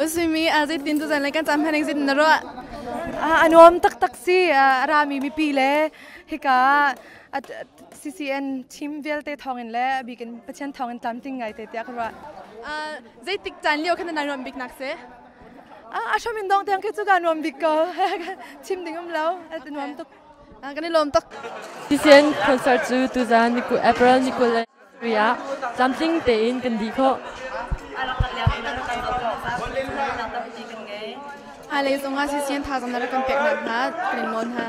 Usimi azit tin tu zanle kan sampai neng zit naro. Anuam tak si rami mi pile hika CCN team velte thongin le bikin pachen thongin tamting ngai te tiak ra. Zai tik chan leo kan nanuam bik nak se. Asho min dong tang ke chu ga nuam bik ko. Team dingum lau anuam tok. Kan ni lom tok. CCN concert chu tu zan ni ku April ni ku ria something te in kan di ko. Halay zonga CCN thazam na kan pek na kan mon ha.